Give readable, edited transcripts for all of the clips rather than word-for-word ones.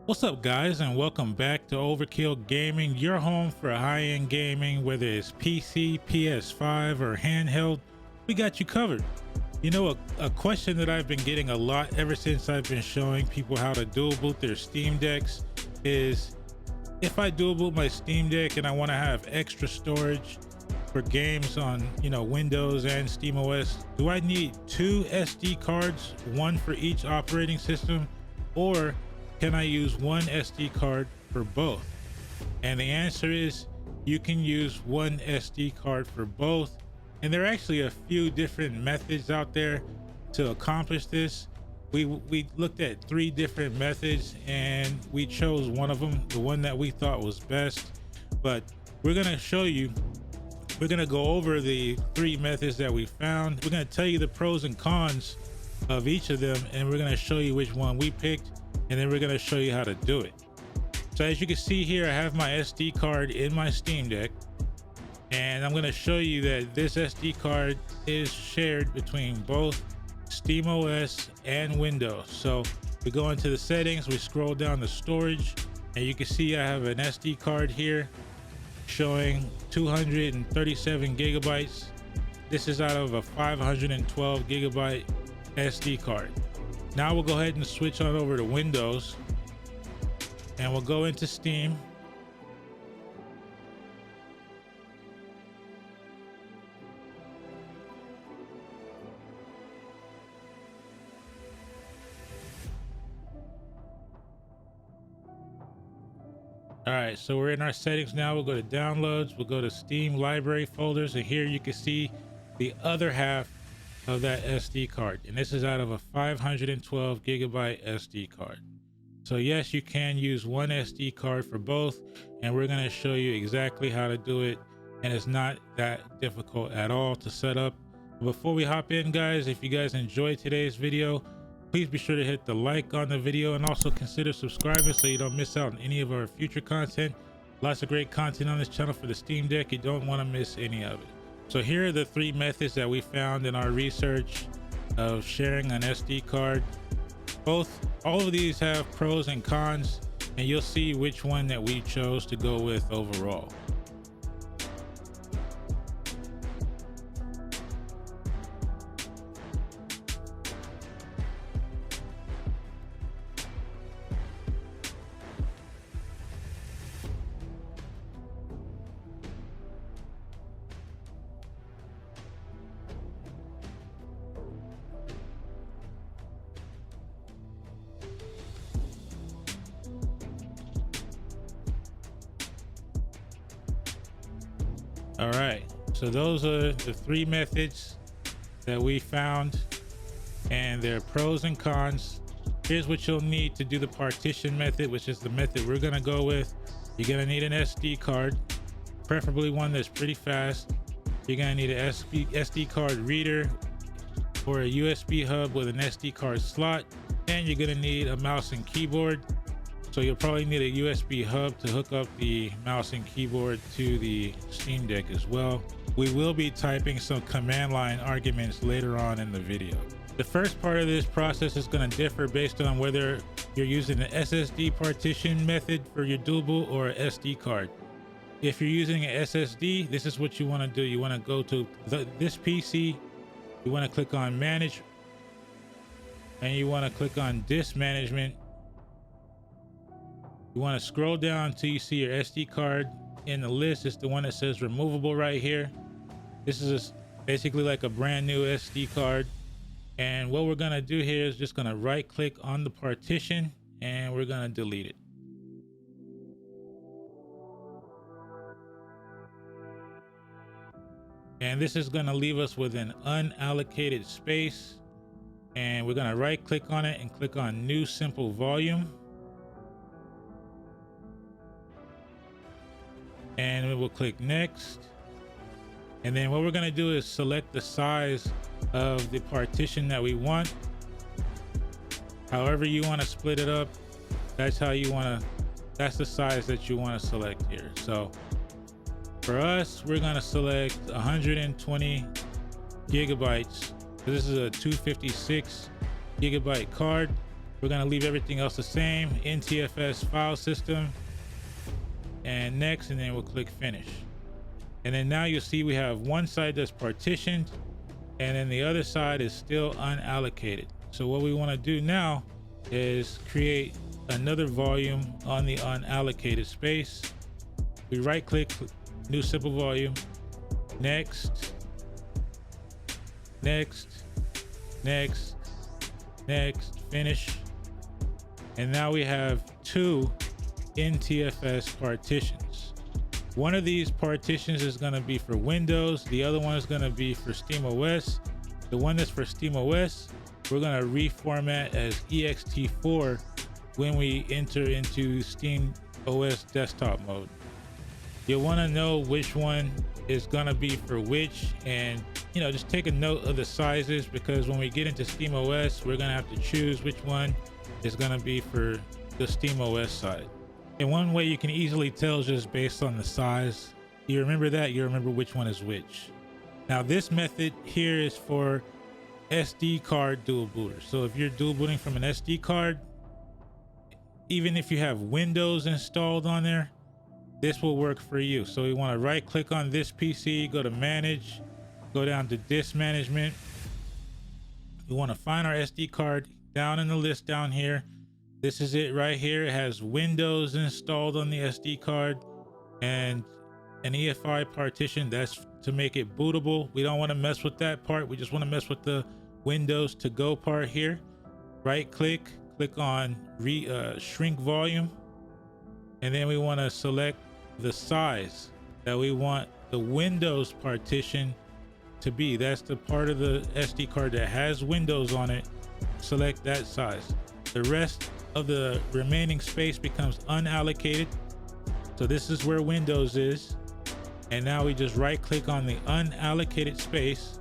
What's up, guys, and welcome back to Overkill Gaming, your home for high-end gaming. Whether it's PC, PS5, or handheld, we got you covered. You know, a question that I've been getting a lot ever since I've been showing people how to dual boot their Steam Decks is, if I dual boot my Steam Deck and I want to have extra storage for games on, Windows and SteamOS, do I need two SD cards, one for each operating system, or can I use one SD card for both? And the answer is you can use one SD card for both. And there are actually a few different methods out there to accomplish this. We looked at 3 different methods and we chose one of them, the one that we thought was best. But we're going to show you, we're going to go over the 3 methods that we found. We're going to tell you the pros and cons of each of them, and we're going to show you which one we picked, and then we're going to show you how to do it. So as you can see here, I have my SD card in my Steam Deck, and I'm going to show you that this SD card is shared between both SteamOS and Windows. So we go into the settings, we scroll down to storage, and you can see I have an SD card here showing 237 gigabytes. This is out of a 512 gigabyte SD card. Now we'll go ahead and switch on over to Windows, and we'll go into Steam. All right, so we're in our settings now. We'll go to downloads, we'll go to Steam library folders, and here you can see the other half of that SD card, and this is out of a 512 gigabyte SD card. So yes, you can use one SD card for both, and we're going to show you exactly how to do it, and it's not that difficult at all to set up. Before we hop in, guys, if you guys enjoyed today's video, please be sure to hit the like on the video and also consider subscribing so you don't miss out on any of our future content. Lots of great content on this channel for the Steam Deck. You don't want to miss any of it. So here are the 3 methods that we found in our research of sharing an SD card. All of these have pros and cons, and you'll see which one that we chose to go with overall. All right, so those are the 3 methods that we found and their pros and cons. Here's what you'll need to do the partition method, which is the method we're gonna go with. You're gonna need an SD card, preferably one that's pretty fast. You're gonna need an SD card reader or a USB hub with an SD card slot, and you're gonna need a mouse and keyboard. So you'll probably need a USB hub to hook up the mouse and keyboard to the Steam Deck as well. We will be typing some command line arguments later on in the video. The first part of this process is going to differ based on whether you're using an SSD partition method for your dual boot or an SD card. If you're using an SSD, this is what you want to do. You want to go to this PC, you want to click on manage, and you want to click on disk management. You want to scroll down until you see your SD card in the list. It's the one that says removable right here. This is basically like a brand new SD card. And what we're going to do here is just going to right click on the partition and we're going to delete it. And this is going to leave us with an unallocated space. And we're going to right click on it and click on new simple volume. And we will click next. And then what we're going to do is select the size of the partition that we want. However you want to split it up, that's the size that you want to select here. So for us, we're going to select 120 gigabytes. This is a 256 gigabyte card. We're going to leave everything else the same. NTFS file system, and next, and then we'll click finish. And then now you'll see we have one side that's partitioned, and then the other side is still unallocated. So what we want to do now is create another volume on the unallocated space. We right click, new simple volume, next, next, next, next, finish. And now we have two NTFS partitions. One of these partitions is going to be for Windows. The other one is going to be for SteamOS. The one that's for SteamOS, we're going to reformat as ext4 when we enter into SteamOS desktop mode. You'll want to know which one is going to be for which, and just take a note of the sizes, because when we get into SteamOS, we're going to have to choose which one is going to be for the SteamOS side. And one way you can easily tell is just based on the size. You remember that, you remember which one is which. Now this method here is for SD card dual booters. So if you're dual booting from an SD card, even if you have Windows installed on there, this will work for you. So we want to right click on this PC, go to manage, go down to disk management. We want to find our SD card down in the list down here. This is it right here. It has Windows installed on the SD card and an EFI partition. That's to make it bootable. We don't want to mess with that part. We just want to mess with the Windows to go part here. Right click, click on shrink volume. And then we want to select the size that we want the Windows partition to be. That's the part of the SD card that has Windows on it. Select that size. The rest of the remaining space becomes unallocated. So this is where Windows is. And now we just right click on the unallocated space.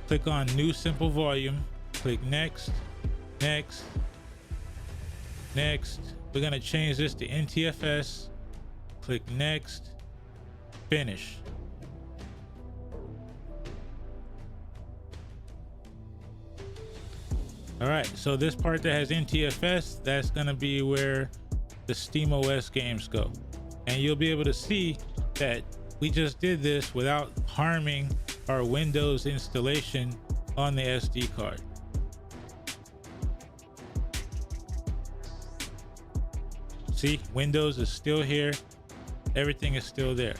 Click on new simple volume. Click next, next, next. We're going to change this to NTFS. Click next, finish. All right, so this part that has NTFS, that's going to be where the SteamOS games go. And you'll be able to see that we just did this without harming our Windows installation on the SD card. See, Windows is still here. Everything is still there.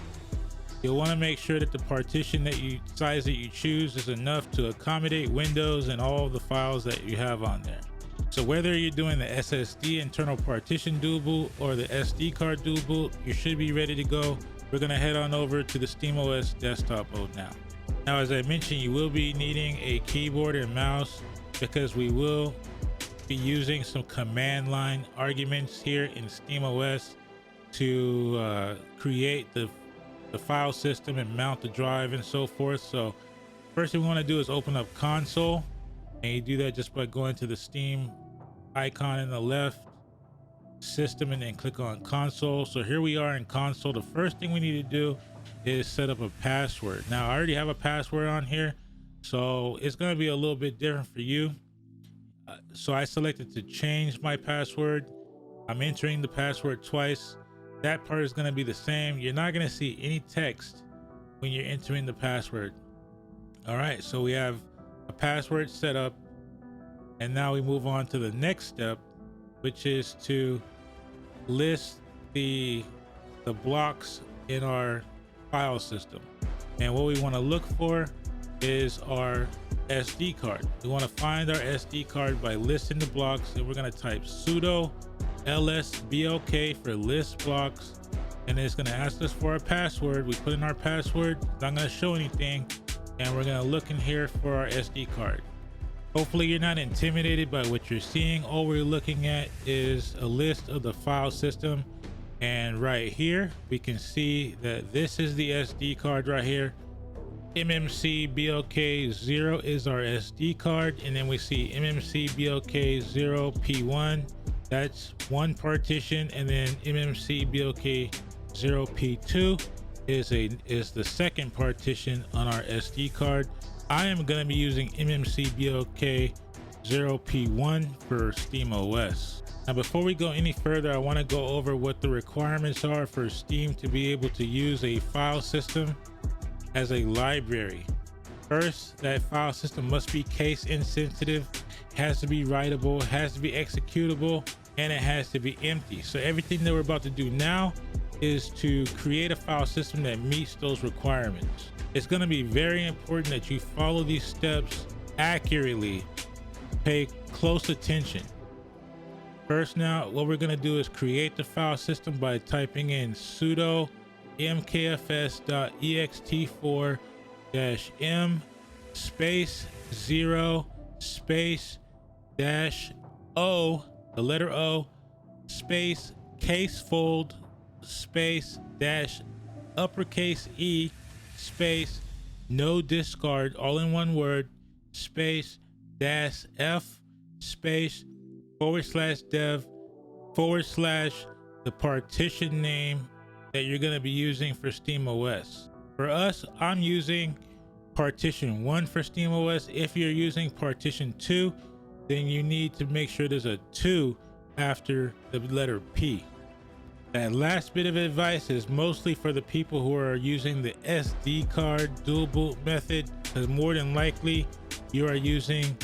You'll want to make sure that the partition size that you choose is enough to accommodate Windows and all the files that you have on there. So whether you're doing the SSD internal partition dual boot or the SD card dual boot, you should be ready to go. We're going to head on over to the SteamOS desktop mode now. Now, as I mentioned, you will be needing a keyboard and mouse because we will be using some command line arguments here in SteamOS to create the file system and mount the drive and so forth. So first thing we want to do is open up console, and you do that just by going to the Steam icon in the left, system, and then click on console. So here we are in console. The first thing we need to do is set up a password. Now I already have a password on here, so it's going to be a little bit different for you. So I selected to change my password. I'm entering the password twice. That part is going to be the same. You're not going to see any text when you're entering the password. All right, so we have a password set up, and now we move on to the next step, which is to list the blocks in our file system. And what we want to look for is our SD card. We want to find our SD card by listing the blocks, and we're going to type sudo lsblk for list blocks, and it's going to ask us for our password. We put in our password, it's not going to show anything, and we're going to look in here for our SD card. Hopefully you're not intimidated by what you're seeing. All we're looking at is a list of the file system, and right here we can see that this is the SD card right here. MMCBLK0 is our SD card, and then we see MMCBLK0P1, that's one partition, and then MMCBLK0P2 is the second partition on our SD card. I am going to be using MMCBLK 0p1 for SteamOS. Now, before we go any further, I want to go over what the requirements are for Steam to be able to use a file system as a library. First, that file system must be case insensitive, has to be writable, has to be executable, and it has to be empty. So everything that we're about to do now is to create a file system that meets those requirements. It's going to be very important that you follow these steps accurately. Pay close attention. First, now what we're going to do is create the file system by typing in sudo mkfs.ext4-m space 0 space dash o, the letter O, space casefold space dash uppercase E space no discard, all in one word, space dash F space /dev/ the partition name that you're going to be using for SteamOS. For us, I'm using partition 1 for SteamOS. If you're using partition 2, then you need to make sure there's a 2 after the letter P. That last bit of advice is mostly for the people who are using the SD card dual boot method, because more than likely you are using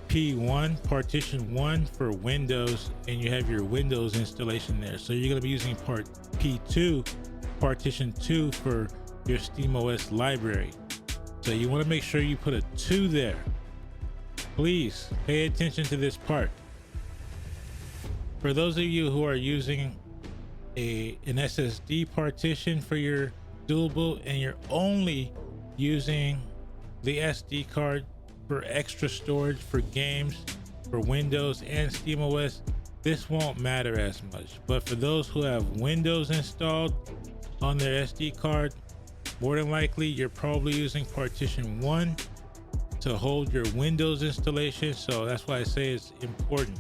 P1, partition 1 for Windows, and you have your Windows installation there. So you're going to be using P2, partition 2 for your SteamOS library. So you want to make sure you put a 2 there. Please pay attention to this part. For those of you who are using an SSD partition for your dual boot and you're only using the SD card for extra storage for games for Windows and SteamOS, this won't matter as much. But for those who have Windows installed on their SD card, more than likely you're probably using partition 1 to hold your Windows installation. So that's why I say it's important.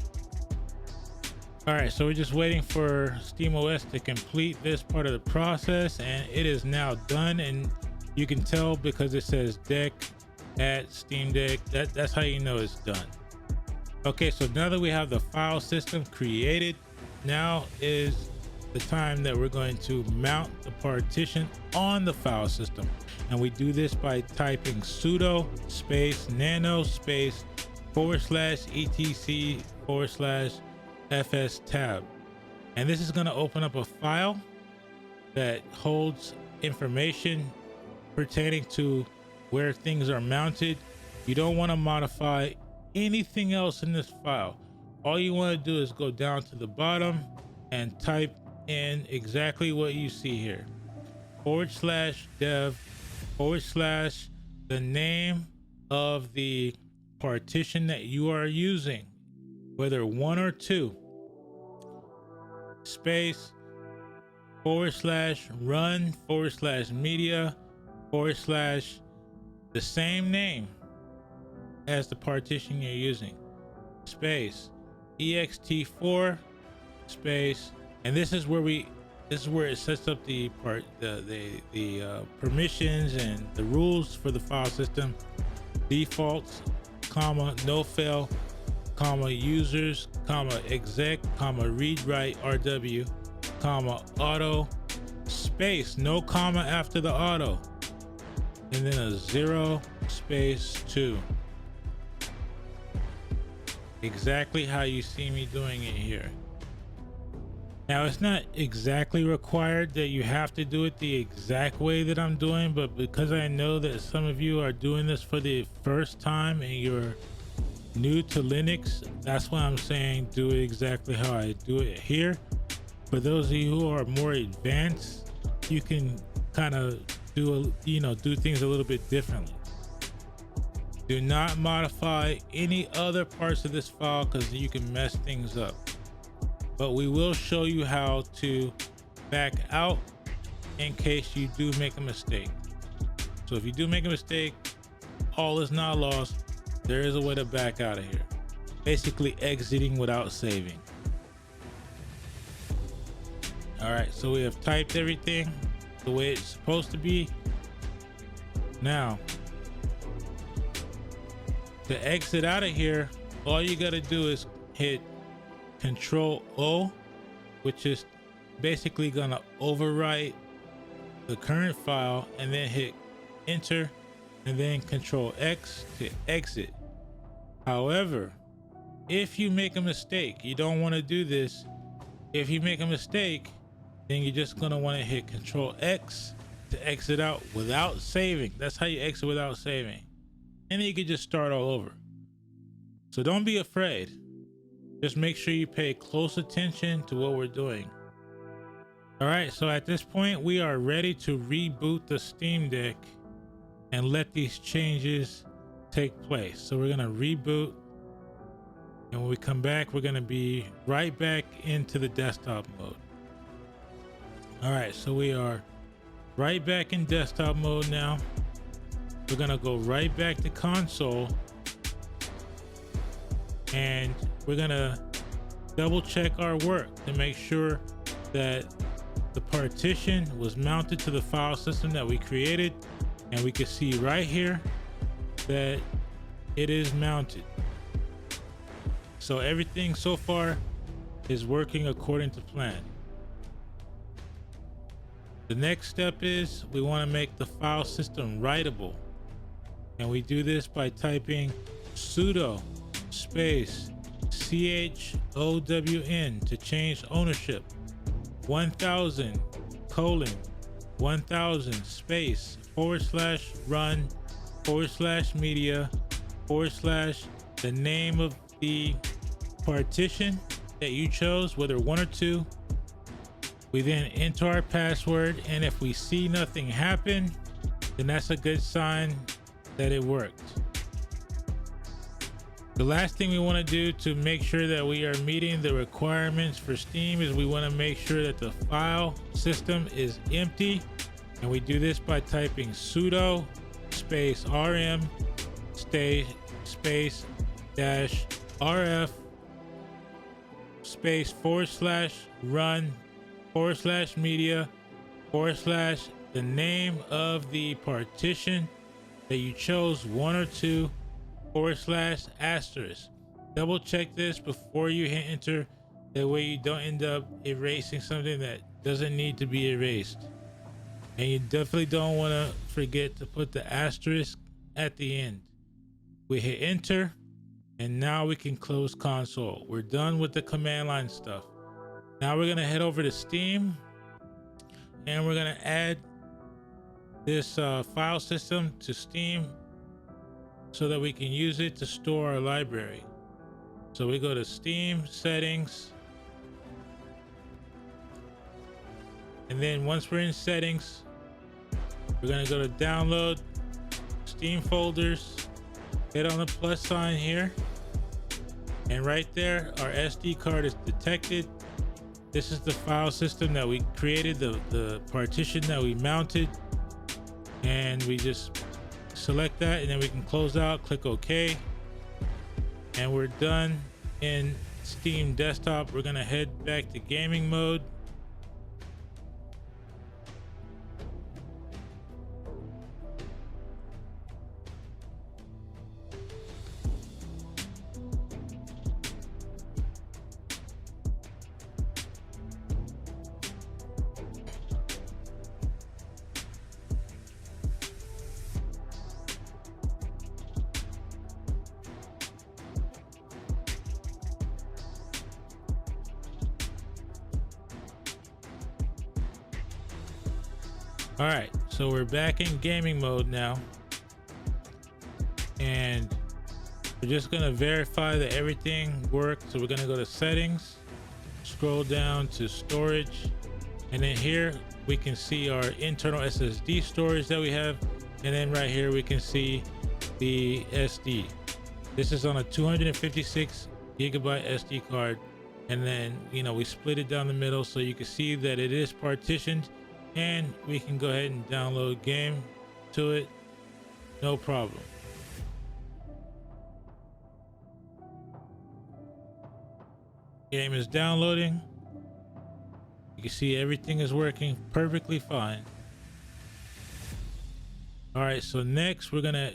All right, so we're just waiting for SteamOS to complete this part of the process, and it is now done. And you can tell because it says deck at Steam Deck. That's how you know it's done. Okay, so now that we have the file system created, now is the time that we're going to mount the partition on the file system. And we do this by typing sudo space nano space /etc/fs tab. And this is going to open up a file that holds information pertaining to where things are mounted. You don't want to modify anything else in this file. All you want to do is go down to the bottom and type in exactly what you see here: /dev/ the name of the partition that you are using, whether 1 or 2, space /run /media the same name as the partition you're using, space ext4 space, and this is where it sets up the permissions and the rules for the file system: defaults, no fail, users, exec, read write rw, auto, space, no comma after the auto, and then a 0 space 2. Exactly how you see me doing it here. Now, it's not exactly required that you have to do it the exact way that I'm doing, but because I know that some of you are doing this for the first time and you're new to Linux, that's why I'm saying do it exactly how I do it here. For those of you who are more advanced, you can kind of do things a little bit differently. Do not modify any other parts of this file because you can mess things up. But we will show you how to back out in case you do make a mistake. So if you do make a mistake, all is not lost. There is a way to back out of here. Basically exiting without saving. All right, so we have typed everything the way it's supposed to be. Now, to exit out of here, all you got to do is hit Control O, which is basically gonna overwrite the current file, and then hit enter, and then Control X to exit. However, if you make a mistake, you don't want to do this. If you make a mistake, then you're just gonna want to hit Control X to exit out without saving. That's how you exit without saving, and then you can just start all over. So don't be afraid. Just make sure you pay close attention to what we're doing. All right, so at this point, we are ready to reboot the Steam Deck and let these changes take place. So we're gonna reboot, and when we come back, we're gonna be right back into the desktop mode. All right, so we are right back in desktop mode now. We're gonna go right back to console, and we're gonna double check our work to make sure that the partition was mounted to the file system that we created, and we can see right here that it is mounted. So everything so far is working according to plan. The next step is we want to make the file system writable, and we do this by typing sudo space CHOWN to change ownership, 1000 :1000 space /run /media / the name of the partition that you chose, whether 1 or 2. We then enter our password, and if we see nothing happen, then that's a good sign that it worked. The last thing we want to do to make sure that we are meeting the requirements for Steam is we want to make sure that the file system is empty, and we do this by typing sudo space rm space -rf space /run /media / the name of the partition that you chose, 1 or 2 /*. Double check this before you hit enter, that way you don't end up erasing something that doesn't need to be erased. And you definitely don't want to forget to put the asterisk at the end. We hit enter, and now we can close console. We're done with the command line stuff. Now we're gonna head over to Steam, and we're gonna add this file system to Steam so that we can use it to store our library. So we go to Steam settings, and then once we're in settings, we're gonna go to download Steam folders, hit on the plus sign here, and right there our SD card is detected. This is the file system that we created, the partition that we mounted, and we just select that, and then we can close out, click OK, and we're done in Steam desktop. We're gonna head back to gaming mode. All right, so we're back in gaming mode now, and we're just gonna verify that everything worked. So we're gonna go to settings, scroll down to storage, and then here we can see our internal SSD storage that we have, and then right here we can see the SD. This is on a 256 gigabyte SD card, and then we split it down the middle so you can see that it is partitioned, and we can go ahead and download game to it, no problem. Game is downloading. You can see everything is working perfectly fine. All right, so next we're gonna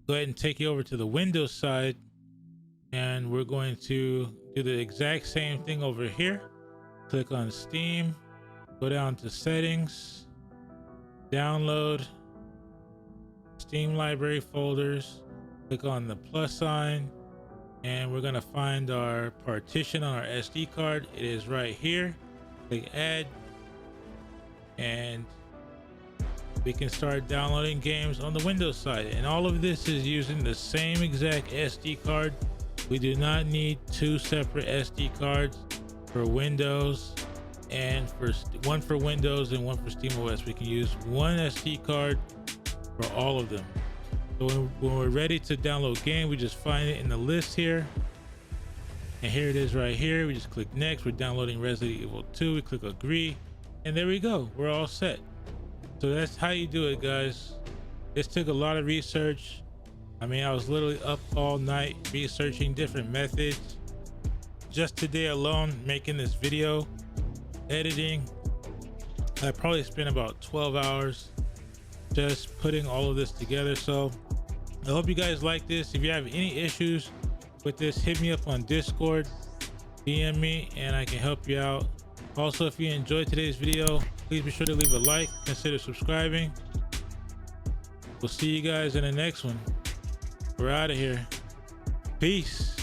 go ahead and take you over to the Windows side, And we're going to do the exact same thing over here. Click on Steam, go down to settings, download, Steam library folders, click on the plus sign, and we're gonna find our partition on our SD card. It is right here. Click add, and we can start downloading games on the Windows side. And all of this is using the same exact SD card. We do not need two separate SD cards for Windows and one for Windows and one for SteamOS. We can use one SD card for all of them. So when we're ready to download game, we just find it in the list here. And here it is right here. We just click next. We're downloading Resident Evil 2. We click agree. And there we go. We're all set. So that's how you do it, guys. This took a lot of research. I mean, I was literally up all night researching different methods. Just today alone, making this video, editing, I probably spent about 12 hours just putting all of this together. So I hope you guys like this. If you have any issues with this, hit me up on Discord, DM me, and I can help you out. Also, if you enjoyed today's video, please be sure to leave a like, consider subscribing. We'll see you guys in the next one. We're out of here. Peace.